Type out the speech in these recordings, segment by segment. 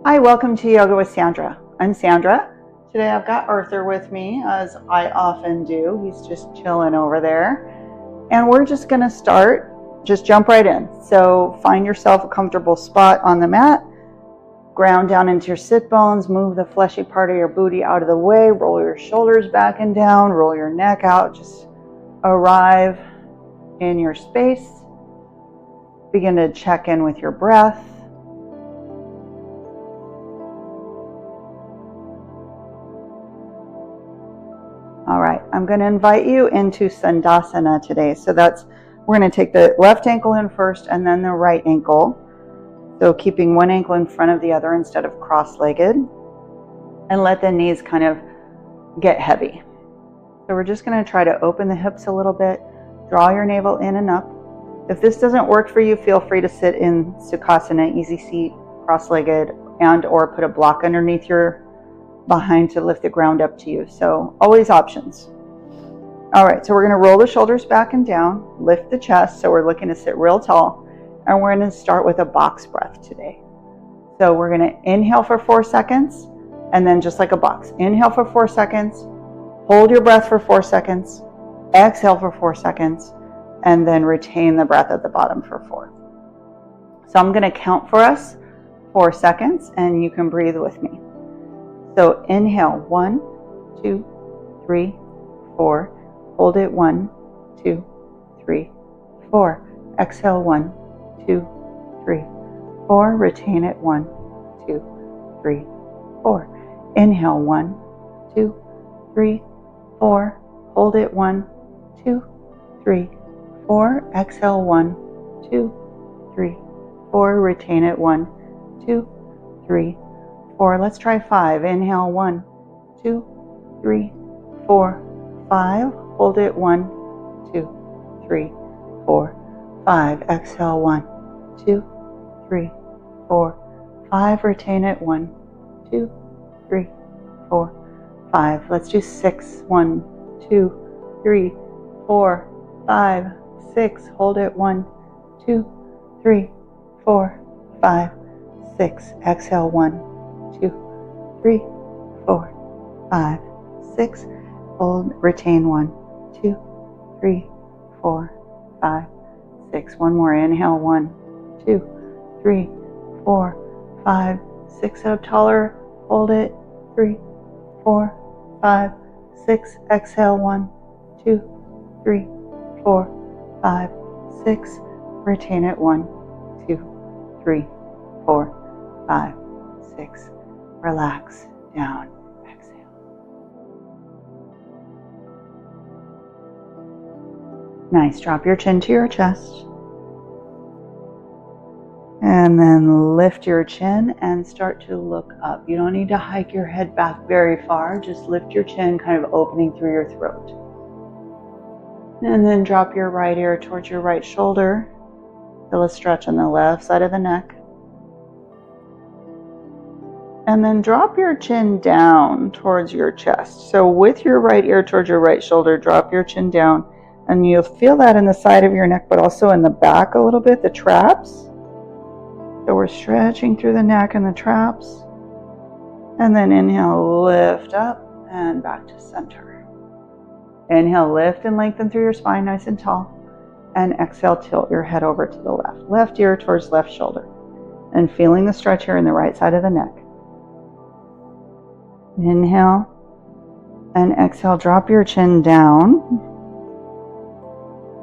Hi, welcome to Yoga with Sandra. I'm Sandra. Today I've got Arthur with me, as I often do. He's just chilling over there. And we're just going to start, just jump right in. So find yourself a comfortable spot on the mat, ground down into your sit bones, move the fleshy part of your booty out of the way, roll your shoulders back and down, roll your neck out, just arrive in your space. Begin to check in with your breath. All right, I'm going to invite you into Sandasana today. So we're going to take the left ankle in first and then the right ankle. So keeping one ankle in front of the other instead of cross-legged. And let the knees kind of get heavy. So we're just going to try to open the hips a little bit, draw your navel in and up. If this doesn't work for you, feel free to sit in Sukhasana, easy seat, cross-legged, and or put a block underneath your behind to lift the ground up to you. So always options. All right, so we're going to roll the shoulders back and down, lift the chest. So we're looking to sit real tall, and we're going to start with a box breath today. So we're going to inhale for 4 seconds, and then just like a box. Inhale for 4 seconds, hold your breath for 4 seconds, exhale for 4 seconds, and then retain the breath at the bottom for 4. So I'm going to count for us 4 seconds, and you can breathe with me. So inhale, 1, 2, 3, 4. Hold it, 1, 2, 3, 4. Exhale, 1, 2, 3, 4. Retain it, 1, 2, 3, 4. Inhale, 1, 2, 3, 4. Hold it, 1, 2, 3, 4. Exhale, 1, 2, 3, 4. Retain it, 1, 2, 3, 4. Let's try 5. Inhale, 1, 2, 3, 4, 5. Hold it, 1, 2, 3, 4, 5. Exhale, 1, 2, 3, 4, 5. Retain it, 1, 2, 3, 4, 5. Let's do 6. 1, 2, 3, 4, 5, 6. Hold it, 1, 2, 3, 4, 5, 6. Exhale, 1, 2, 3, 4, 5, 6. Hold, retain 1, 2, 3, 4, 5, 6. One more. Inhale, 1, 2, 3, 4, 5, 6. Sit up taller. Hold it. 3, 4, 5, 6. Exhale, 1, 2, 3, 4, 5, 6. Retain it. 1, 2, 3, 4, 5, 6. Relax down. Exhale. Nice. Drop your chin to your chest. And then lift your chin and start to look up. You don't need to hike your head back very far. Just lift your chin, kind of opening through your throat. And then drop your right ear towards your right shoulder. Feel a stretch on the left side of the neck. And then drop your chin down towards your chest. So with your right ear towards your right shoulder, drop your chin down. And you'll feel that in the side of your neck, but also in the back a little bit, the traps. So we're stretching through the neck and the traps. And then inhale, lift up and back to center. Inhale, lift and lengthen through your spine nice and tall. And exhale, tilt your head over to the left. Left ear towards left shoulder. And feeling the stretch here in the right side of the neck. Inhale and exhale, drop your chin down.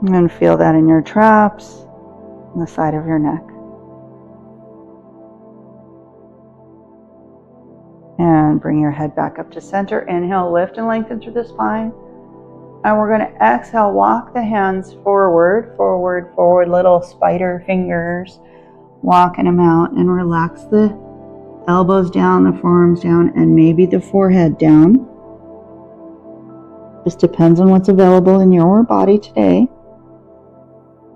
And feel that in your traps, on the side of your neck. And bring your head back up to center. Inhale, lift and lengthen through the spine. And we're going to exhale, walk the hands forward, forward, forward, little spider fingers. Walking them out and relax the elbows down, the forearms down, and maybe the forehead down. Just depends on what's available in your body today.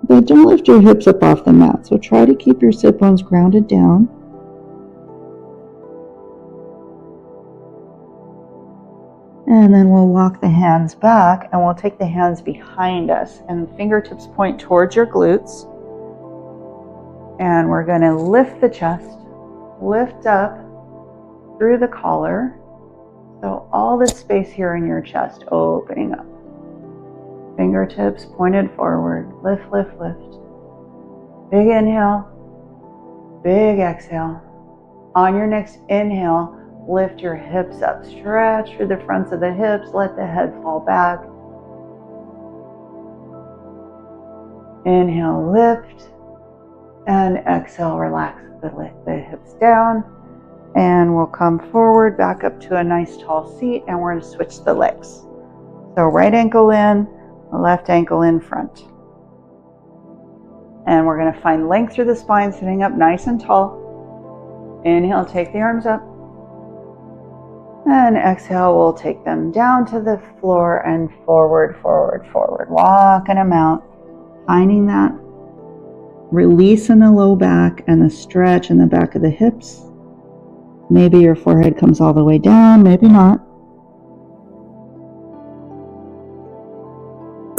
But don't lift your hips up off the mat. So try to keep your sit bones grounded down. And then we'll walk the hands back and we'll take the hands behind us and fingertips point towards your glutes. And we're going to lift the chest, lift up, through the collar. So all the space here in your chest opening up. Fingertips pointed forward. Lift, lift, lift. Big inhale. Big exhale. On your next inhale, lift your hips up. Stretch through the fronts of the hips. Let the head fall back. Inhale, lift. And exhale, relax the hips down. And we'll come forward, back up to a nice tall seat, and we're going to switch the legs. So right ankle in, left ankle in front. And we're going to find length through the spine, sitting up nice and tall. Inhale, take the arms up. And exhale, we'll take them down to the floor and forward, forward, forward. Walking them out, finding that release in the low back and the stretch in the back of the hips. Maybe your forehead comes all the way down, maybe not.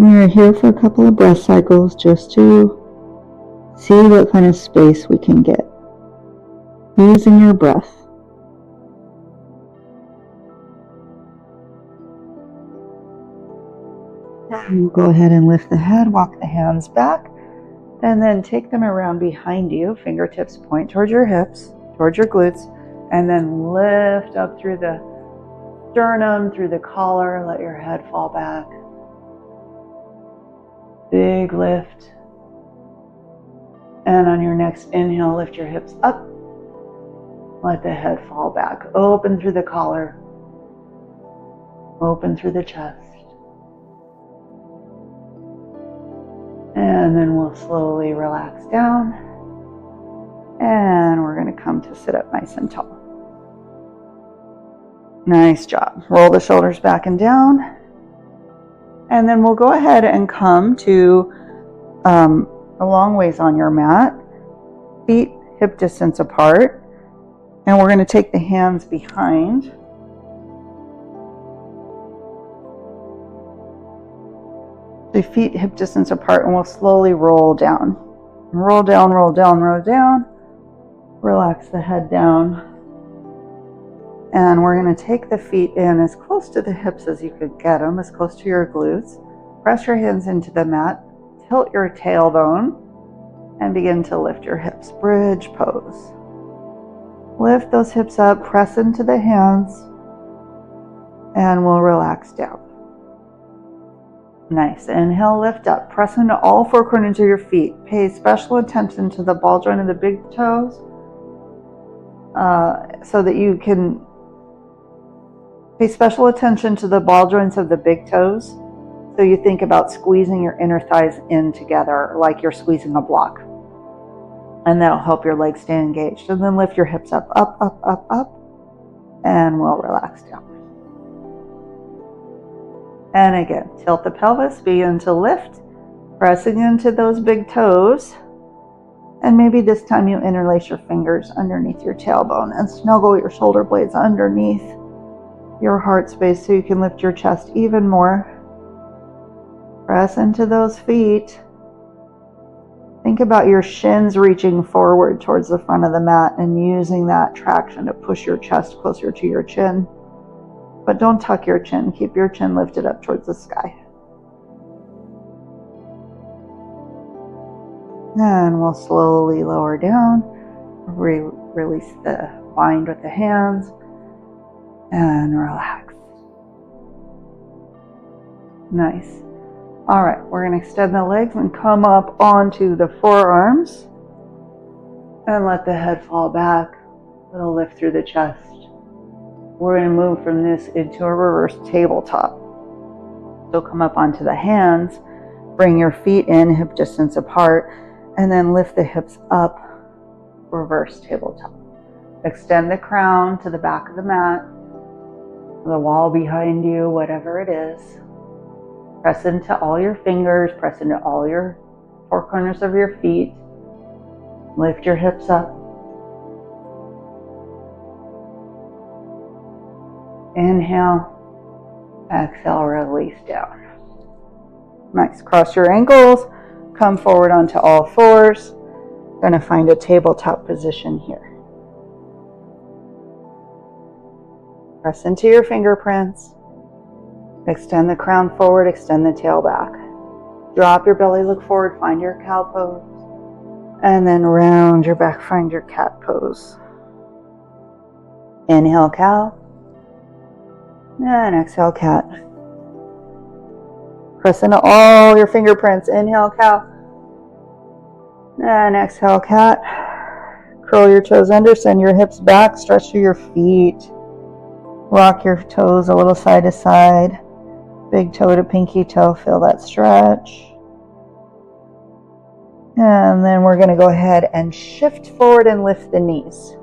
We're here for a couple of breath cycles just to see what kind of space we can get using your breath. We'll go ahead and lift the head, walk the hands back, and then take them around behind you. Fingertips point towards your hips, towards your glutes. And then lift up through the sternum, through the collar. Let your head fall back. Big lift. And on your next inhale, lift your hips up. Let the head fall back. Open through the collar. Open through the chest. And then we'll slowly relax down. And we're going to come to sit up nice and tall. Nice job. Roll the shoulders back and down. And then we'll go ahead and come to a long ways on your mat. Feet hip distance apart. And we're going to take the hands behind. The feet hip distance apart, and we'll slowly roll down. Roll down, roll down, roll down. Relax the head down. And we're going to take the feet in as close to the hips as you could get them, as close to your glutes. Press your hands into the mat. Tilt your tailbone and begin to lift your hips. Bridge pose. Lift those hips up, press into the hands, and we'll relax down. Nice. Inhale, lift up. Press into all four corners of your feet. Pay special attention to the ball joint of the big toes so that you can pay special attention to the ball joints of the big toes. So you think about squeezing your inner thighs in together like you're squeezing a block. And that'll help your legs stay engaged. And then lift your hips up, up, up, up, up. And we'll relax down. And again, tilt the pelvis, begin to lift, pressing into those big toes. And maybe this time you interlace your fingers underneath your tailbone and snuggle your shoulder blades underneath your heart space so you can lift your chest even more. Press into those feet. Think about your shins reaching forward towards the front of the mat and using that traction to push your chest closer to your chin. But don't tuck your chin. Keep your chin lifted up towards the sky. And we'll slowly lower down. Release the bind with the hands. And relax. Nice. All right, we're going to extend the legs and come up onto the forearms. And let the head fall back. Little lift through the chest. We're going to move from this into a reverse tabletop. So come up onto the hands. Bring your feet in, hip distance apart. And then lift the hips up. Reverse tabletop. Extend the crown to the back of the mat. The wall behind you, whatever it is. Press into all your fingers, press into all your four corners of your feet. Lift your hips up. Inhale, exhale, release down. Nice. Cross your ankles, come forward onto all fours. Going to find a tabletop position here. Press into your fingerprints. Extend the crown forward, extend the tail back. Drop your belly, look forward, find your cow pose. And then round your back, find your cat pose. Inhale, cow. And exhale, cat. Press into all your fingerprints. Inhale, cow. And exhale, cat. Curl your toes under, send your hips back, stretch through your feet. Rock your toes a little side to side. Big toe to pinky toe, feel that stretch. And then we're going to go ahead and shift forward and lift the knees.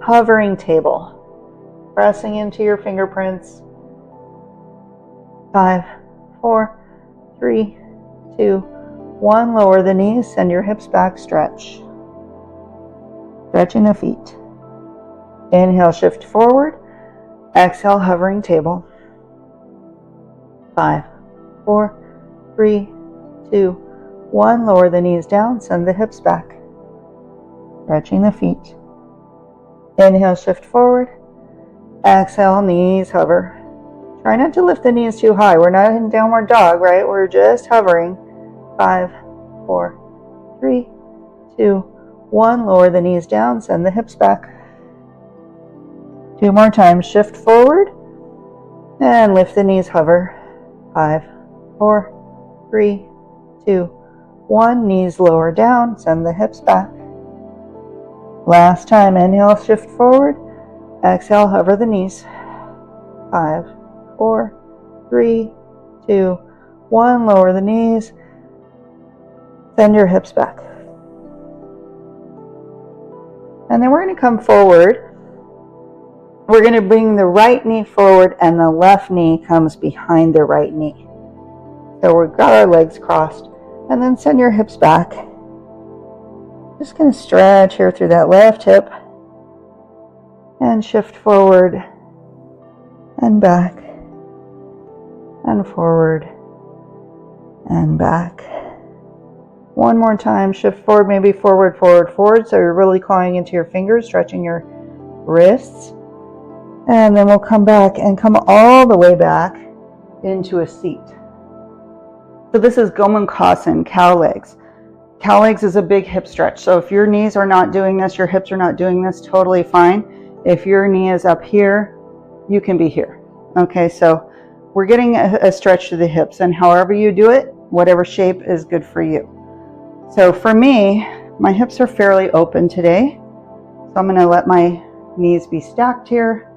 Hovering table. Pressing into your fingerprints. 5, 4, 3, 2, 1. Lower the knees, send your hips back, stretch. Stretching the feet. Inhale, shift forward. Exhale, hovering table. 5, 4, 3, 2, 1. Lower the knees down, send the hips back. Stretching the feet. Inhale, shift forward. Exhale, knees hover. Try not to lift the knees too high. We're not in downward dog, right? We're just hovering. 5, 4, 3, 2, 1. Lower the knees down, send the hips back. 2 more times. Shift forward and lift the knees, hover. 5, 4, 3, 2, 1. Knees lower down, send the hips back. Last time. Inhale, shift forward. Exhale, hover the knees. 5, 4, 3, 2, 1. Lower the knees. Send your hips back. And then we're going to come forward. We're going to bring the right knee forward and the left knee comes behind the right knee. So we've got our legs crossed. And then send your hips back. Just going to stretch here through that left hip. And shift forward and back. And forward and back. One more time. Shift forward, maybe forward, forward, forward. So you're really clawing into your fingers, stretching your wrists. And then we'll come back and come all the way back into a seat. So this is Gomukhasana, cow legs. Cow legs is a big hip stretch. So if your knees are not doing this, your hips are not doing this, totally fine. If your knee is up here, you can be here. Okay, so we're getting a stretch to the hips, and however you do it, whatever shape is good for you. So for me, my hips are fairly open today. So I'm going to let my knees be stacked here.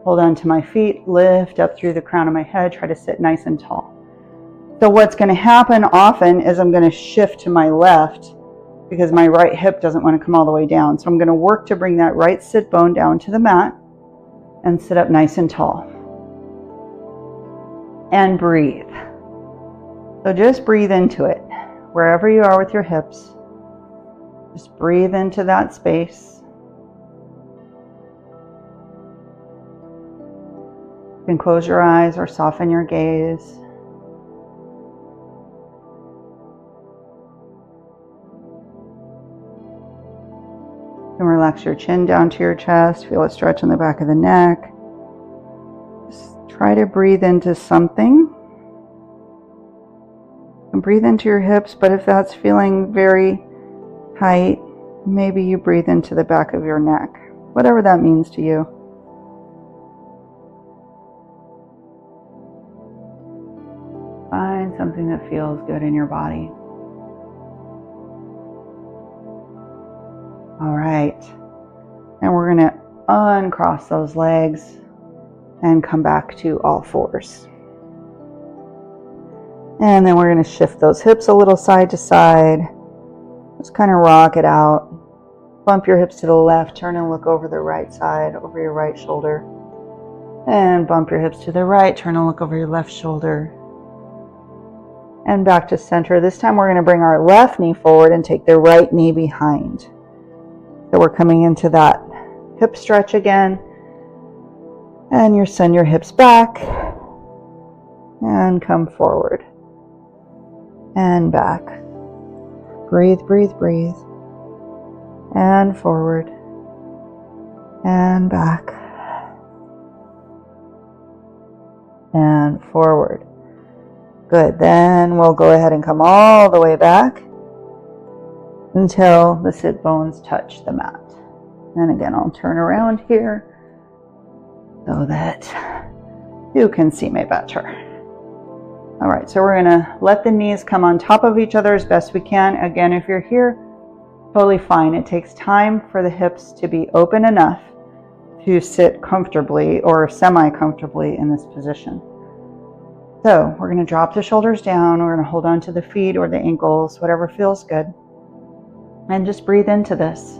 Hold on to my feet, lift up through the crown of my head, try to sit nice and tall. So what's going to happen often is I'm going to shift to my left because my right hip doesn't want to come all the way down. So I'm going to work to bring that right sit bone down to the mat and sit up nice and tall. And breathe. So just breathe into it. Wherever you are with your hips, just breathe into that space. You can close your eyes or soften your gaze. You can relax your chin down to your chest. Feel a stretch in the back of the neck. Just try to breathe into something. And breathe into your hips, but if that's feeling very tight, maybe you breathe into the back of your neck. Whatever that means to you. Find something that feels good in your body. All right. And we're going to uncross those legs and come back to all fours. And then we're going to shift those hips a little side to side. Just kind of rock it out. Bump your hips to the left. Turn and look over the right side, over your right shoulder. And bump your hips to the right. Turn and look over your left shoulder. And back to center. This time we're going to bring our left knee forward and take the right knee behind. So we're coming into that hip stretch again. And you send your hips back. And come forward. And back. Breathe, breathe, breathe. And forward. And back. and forward. Good. Then we'll go ahead and come all the way back until the sit bones touch the mat. And again, I'll turn around here so that you can see me better. All right, so we're gonna let the knees come on top of each other as best we can. Again, if you're here, totally fine. It takes time for the hips to be open enough to sit comfortably or semi-comfortably in this position. So we're gonna drop the shoulders down. We're gonna hold on to the feet or the ankles, whatever feels good. And just breathe into this.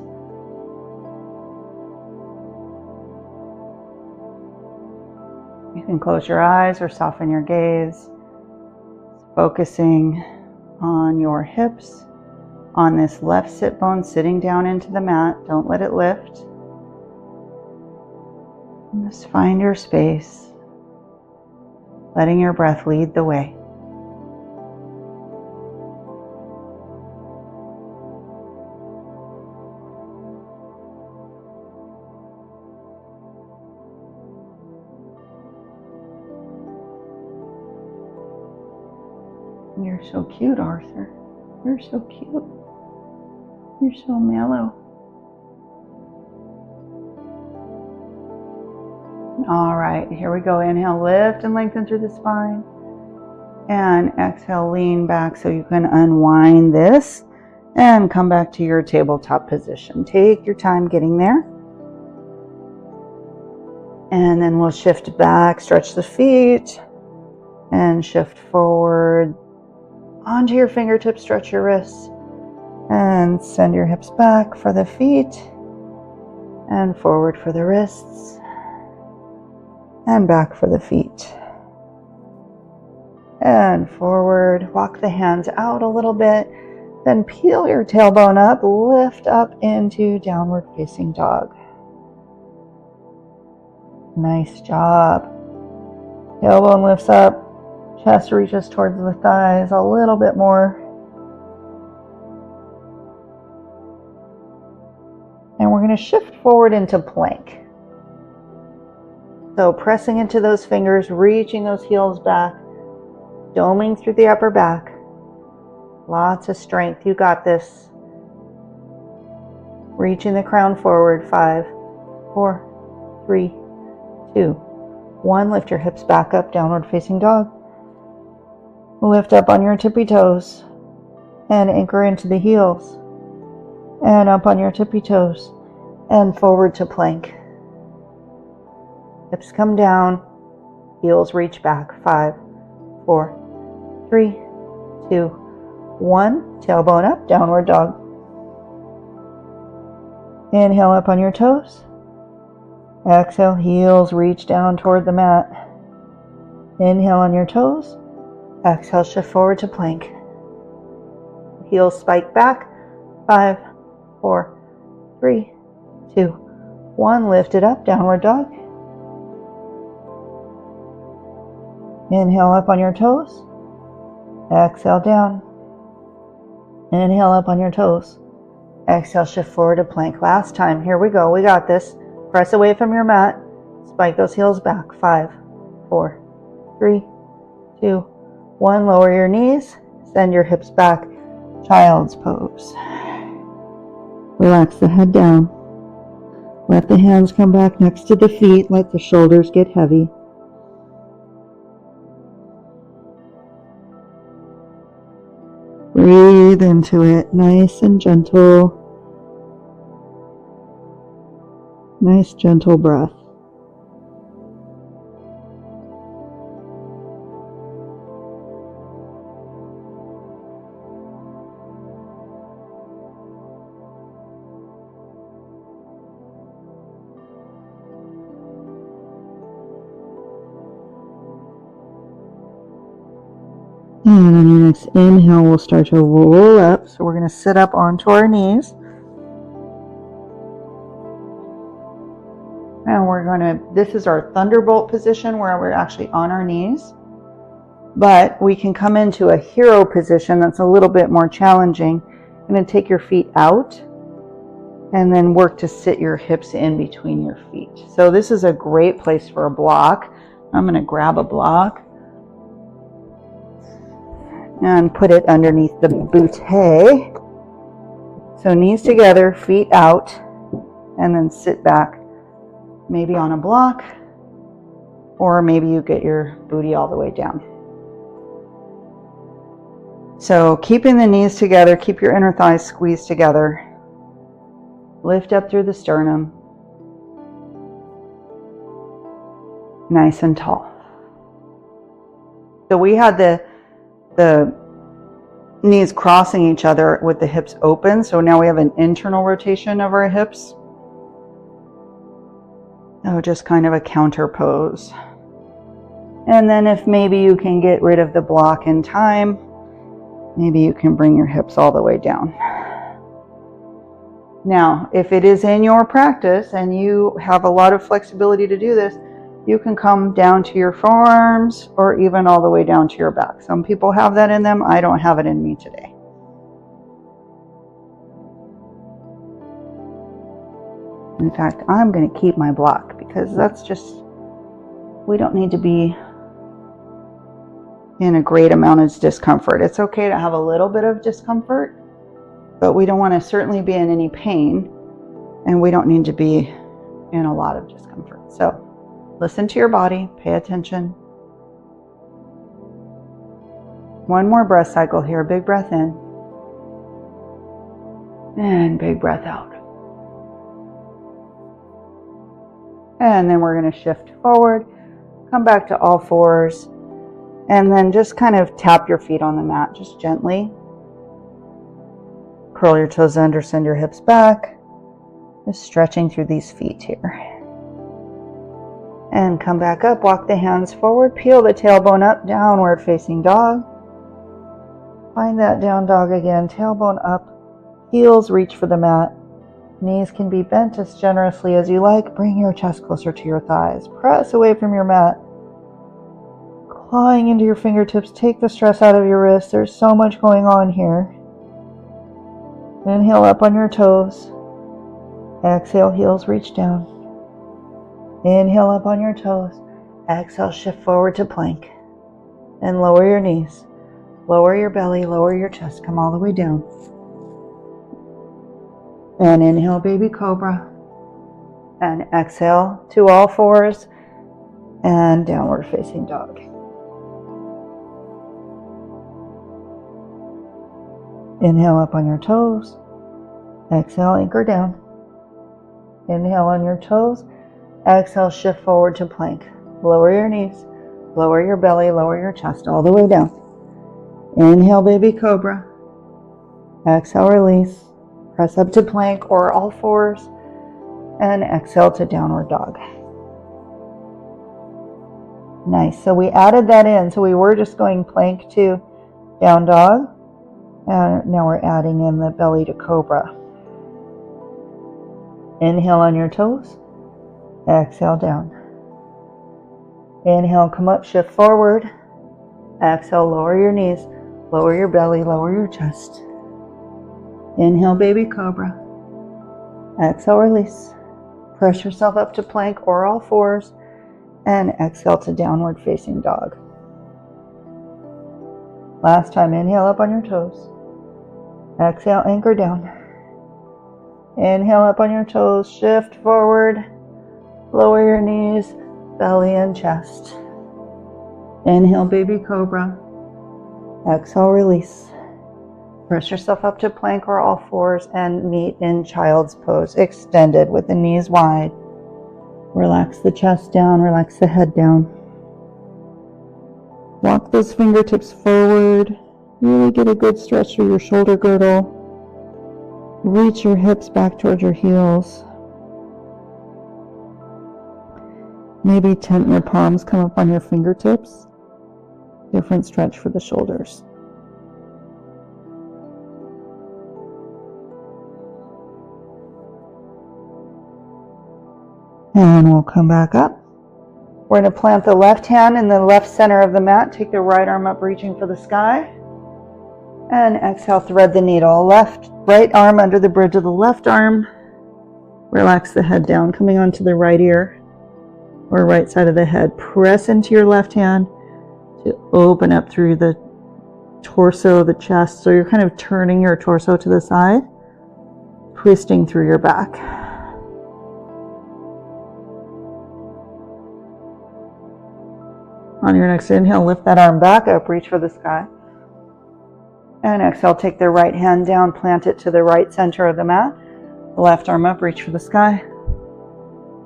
You can close your eyes or soften your gaze, focusing on your hips, on this left sit bone sitting down into the mat. Don't let it lift. And just find your space, letting your breath lead the way. You're so cute, Arthur. You're so cute. You're so mellow. All right, here we go. Inhale, lift and lengthen through the spine. And exhale, lean back so you can unwind this and come back to your tabletop position. Take your time getting there. And then we'll shift back, stretch the feet, and shift forward onto your fingertips, stretch your wrists, and send your hips back for the feet, and forward for the wrists, and back for the feet. And forward, walk the hands out a little bit, then peel your tailbone up, lift up into downward facing dog. Nice job. Tailbone lifts up. Chest reaches towards the thighs a little bit more. And we're going to shift forward into plank. So pressing into those fingers, reaching those heels back, doming through the upper back. Lots of strength. You got this. Reaching the crown forward. 5, 4, 3, 2, 1. Lift your hips back up, downward facing dog. Lift up on your tippy toes and anchor into the heels. And up on your tippy toes and forward to plank. Hips come down, heels reach back. 5, 4, 3, 2, 1. Tailbone up, downward dog. Inhale up on your toes. Exhale, heels reach down toward the mat. Inhale on your toes. Exhale, shift forward to plank. Heels spike back. 5, 4, 3, 2, 1. Lift it up, downward dog. Inhale up on your toes. Exhale down. Inhale up on your toes. Exhale, shift forward to plank. Last time. Here we go. We got this. Press away from your mat. Spike those heels back. 5, 4, 3, 2, 1. Lower your knees. Send your hips back. Child's pose. Relax the head down. Let the hands come back next to the feet. Let the shoulders get heavy. Breathe into it, nice and gentle. Nice, gentle breath. And on your next inhale, we'll start to roll up. So we're going to sit up onto our knees. And we're going to, this is our thunderbolt position where we're actually on our knees. But we can come into a hero position that's a little bit more challenging. You're going to take your feet out and then work to sit your hips in between your feet. So this is a great place for a block. I'm going to grab a block and put it underneath the bootay. So knees together, feet out, and then sit back, maybe on a block, or maybe you get your booty all the way down. So keeping the knees together, keep your inner thighs squeezed together. Lift up through the sternum. Nice and tall. So we had the knees crossing each other with the hips open. So now we have an internal rotation of our hips. Oh, just kind of a counter pose. And then if maybe you can get rid of the block in time, maybe you can bring your hips all the way down. Now, if it is in your practice and you have a lot of flexibility to do this, you can come down to your forearms or even all the way down to your back. Some people have that in them. I don't have it in me today. In fact, I'm going to keep my block because that's just, we don't need to be in a great amount of discomfort. It's okay to have a little bit of discomfort, but we don't want to certainly be in any pain, and we don't need to be in a lot of discomfort. So listen to your body, pay attention. One more breath cycle here. Big breath in and big breath out. And then we're going to shift forward, come back to all fours, and then just kind of tap your feet on the mat, just gently. Curl your toes under, send your hips back. Just stretching through these feet here. And come back up, walk the hands forward, peel the tailbone up, downward facing dog. Find that down dog again, tailbone up, heels reach for the mat. Knees can be bent as generously as you like. Bring your chest closer to your thighs. Press away from your mat. Clawing into your fingertips, take the stress out of your wrists. There's so much going on here. Inhale up on your toes. Exhale, heels reach down. Inhale up on your toes. Exhale, shift forward to plank. And lower your knees. Lower your belly, lower your chest. Come all the way down. And inhale, baby cobra. And exhale to all fours. And downward facing dog. Inhale up on your toes. Exhale, anchor down. Inhale on your toes. Exhale, shift forward to plank. Lower your knees. Lower your belly, lower your chest all the way down. Inhale, baby cobra. Exhale, release. Press up to plank or all fours. And exhale to downward dog. Nice. So we added that in. So we were just going plank to down dog. And now we're adding in the belly to cobra. Inhale on your toes. Exhale down. Inhale, come up, shift forward. Exhale, lower your knees. Lower your belly, lower your chest. Inhale, baby cobra. Exhale, release. Press yourself up to plank or all fours. And exhale to downward facing dog. Last time, inhale up on your toes. Exhale, anchor down. Inhale up on your toes, shift forward. Lower your knees, belly and chest. Inhale, baby cobra. Exhale, release. Press yourself up to plank or all fours and meet in child's pose, extended with the knees wide. Relax the chest down, relax the head down. Walk those fingertips forward. Really get a good stretch through your shoulder girdle. Reach your hips back towards your heels. Maybe tent your palms, come up on your fingertips. Different stretch for the shoulders. And we'll come back up. We're going to plant the left hand in the left center of the mat. Take the right arm up, reaching for the sky. And exhale, thread the needle. Right arm under the bridge of the left arm. Relax the head down, coming onto the right ear. or right side of the head. Press into your left hand to open up through the torso, the chest. So you're kind of turning your torso to the side, twisting through your back. On your next inhale, lift that arm back up, reach for the sky. And exhale, take the right hand down, plant it to the right center of the mat. Left arm up, reach for the sky.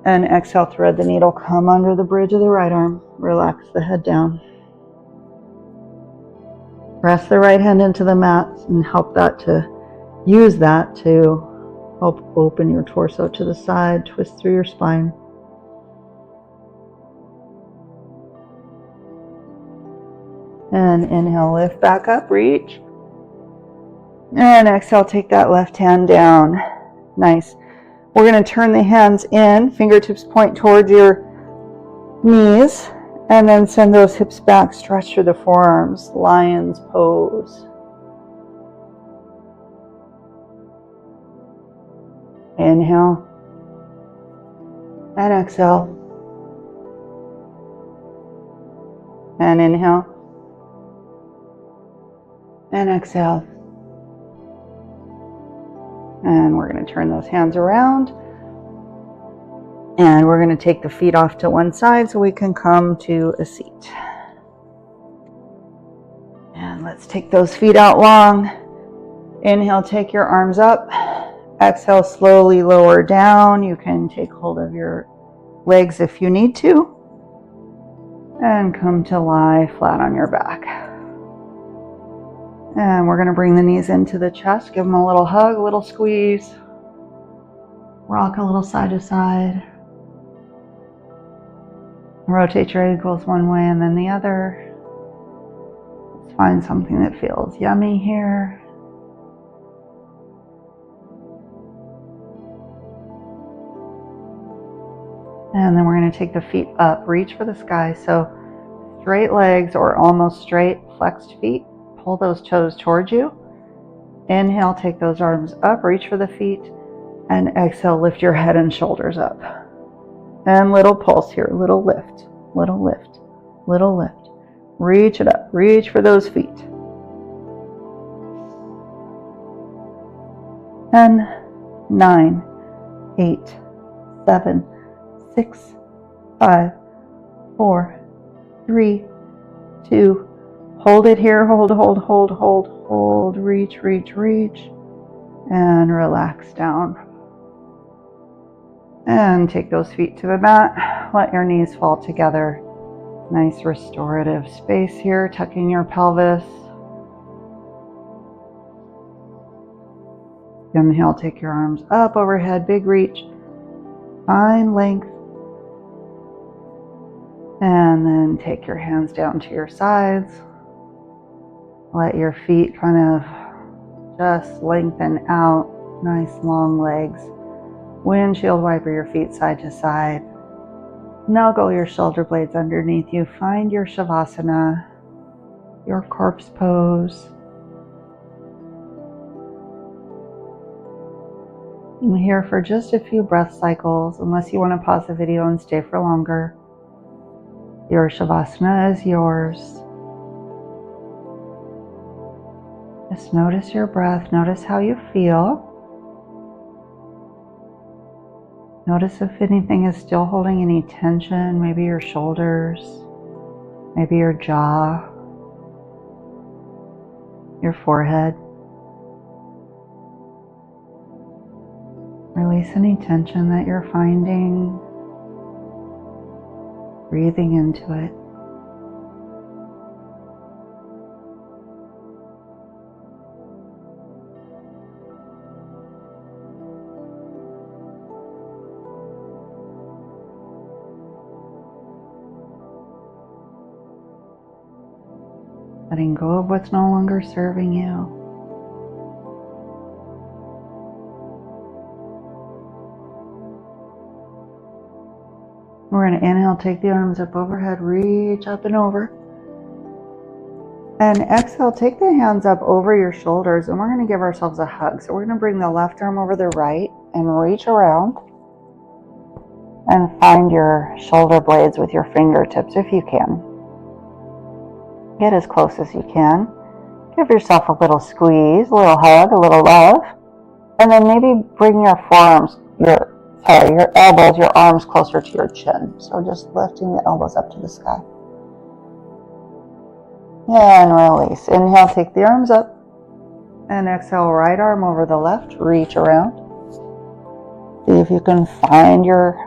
And exhale, thread the needle, come under the bridge of the right arm. Relax the head down. Press the right hand into the mat and use that to help open your torso to the side, twist through your spine. And inhale, lift back up, reach. And exhale, take that left hand down. Nice. We're going to turn the hands in, fingertips point towards your knees, and then send those hips back, stretch through the forearms, lion's pose. Inhale. And exhale. And inhale. And exhale. And we're going to turn those hands around. And we're going to take the feet off to one side so we can come to a seat. And let's take those feet out long. Inhale, take your arms up. Exhale, slowly lower down. You can take hold of your legs if you need to. And come to lie flat on your back. And we're going to bring the knees into the chest. Give them a little hug, a little squeeze. Rock a little side to side. Rotate your ankles one way and then the other. Let's find something that feels yummy here. And then we're going to take the feet up, reach for the sky. So straight legs or almost straight, flexed feet. Pull those toes towards you. Inhale, take those arms up, reach for the feet. And exhale, lift your head and shoulders up. And little pulse here, little lift, little lift, little lift. Reach it up, reach for those feet. 10, 9, 8, 7, 6, 5, 4, 3, 2, hold it here, hold, reach, and relax down. And take those feet to the mat, let your knees fall together. Nice restorative space here, tucking your pelvis. Inhale, take your arms up overhead, big reach, find length. And then take your hands down to your sides. Let your feet kind of just lengthen out. Nice long legs. Windshield wiper your feet side to side. Snuggle your shoulder blades underneath you. Find your Shavasana, your corpse pose. I'm here for just a few breath cycles, unless you want to pause the video and stay for longer. Your Shavasana is yours. Just notice your breath. Notice how you feel. Notice if anything is still holding any tension, maybe your shoulders, maybe your jaw, your forehead. Release any tension that you're finding. Breathing into it. Letting go of what's no longer serving you. We're going to inhale, take the arms up overhead, reach up and over. And exhale, take the hands up over your shoulders, and we're going to give ourselves a hug. So we're going to bring the left arm over the right and reach around. And find your shoulder blades with your fingertips if you can. Get as close as you can. Give yourself a little squeeze, a little hug, a little love. And then maybe bring your forearms, your elbows, your arms closer to your chin. So just lifting the elbows up to the sky. And release. Inhale, take the arms up. And exhale, right arm over the left, reach around. See if you can find your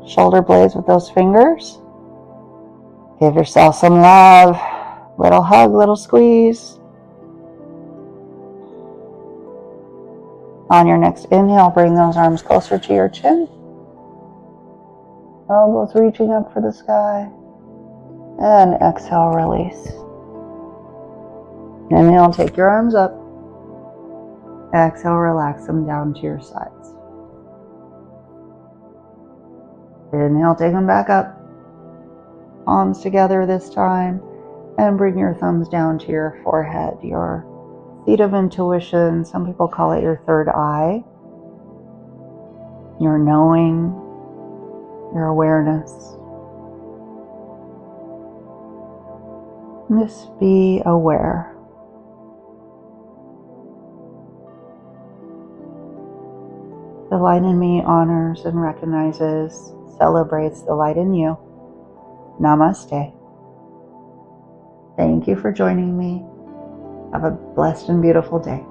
shoulder blades with those fingers. Give yourself some love. Little hug, little squeeze. On your next inhale, bring those arms closer to your chin. Elbows reaching up for the sky. And exhale, release. Inhale, take your arms up. Exhale, relax them down to your sides. Inhale, take them back up. Palms together this time. And bring your thumbs down to your forehead, your seat of intuition. Some people call it your third eye. Your knowing, your awareness. Just be aware. The light in me honors and recognizes, celebrates the light in you. Namaste. Thank you for joining me. Have a blessed and beautiful day.